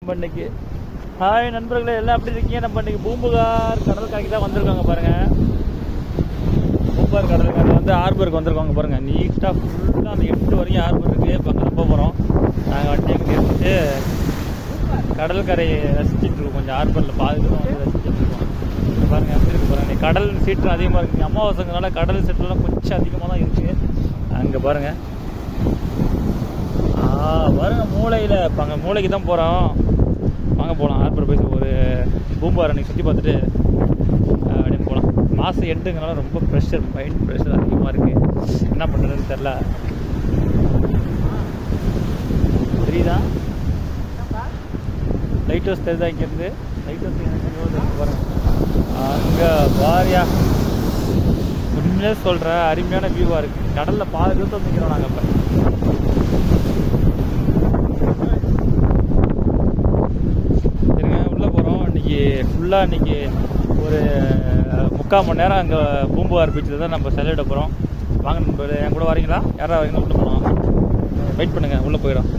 நம்ம இன்னைக்கு ஹாய் நண்பர்களே, எல்லாம் எப்படி இருக்கீங்க? நம்ம இன்னைக்கு பூம்புகார் கடல் கரைக்கு தான் வந்திருக்காங்க பாருங்க. பூம்புகார் கடல் கரை வந்து ஹார்பருக்கு வந்திருக்காங்க பாருங்க. நீட்டாக ஃபுல்லாக அந்த 8 வரைக்கும் ஹார்பர் இருக்குது. இப்போ அங்கே ரொம்ப போகிறோம். நாங்கள் வண்டி அங்கே நிறுத்திட்டு கடற்கரையை ரசிச்சுட்டு இருக்கோம். கொஞ்சம் ஹார்பரில் பாதுகாப்பு வந்து ரசிச்சுட்டு இருக்கோம். பாருங்கள் எப்படி இருக்கு பாருங்க. கடல் சீட்டு அதிகமாக இருக்குது. அமாவாசைங்கனால கடல் சீட்டுலாம் கொஞ்சம் அதிகமாக தான் இருக்குது. அங்கே பாருங்கள் பாருங்க மூளையில். இப்போ அங்கே மூளைக்கு தான் போகிறோம். வாங்க போகலாம். ஹார்பர் போய் ஒரு பூம்புகார் அன்றைக்கி சுற்றி பார்த்துட்டு அப்படின்னு போகலாம். மாதம் எண்டுங்கனால ரொம்ப ப்ரெஷர், மைண்ட் ப்ரெஷர் அதிகமாக இருக்குது. என்ன பண்ணுறதுன்னு தெரில. தெரியுதா? லைட் ஹவுஸ் தெரியுதா? இங்கேருந்து லைட் ஹவுஸ் பாருங்க. அங்கே வாரியா உண்மையிலே சொல்கிறேன், அருமையான வியூவாக இருக்குது. கடலில் பாதி தூரத்தை வந்துக்கிறோம் நாங்கள். இப்போ ஃபுல்லாக இன்றைக்கி ஒரு 3/4 மணி நேரம் அங்கே பூம்புகார் பீச்சில் தான் நம்ம செலவிட போகிறோம். வாங்க நண்பர்களே, என் கூட வரீங்களா? யாராவது வரீங்களா? உள்ளே போகலாம். வெயிட் பண்ணுங்கள், உள்ளே போயிடும்.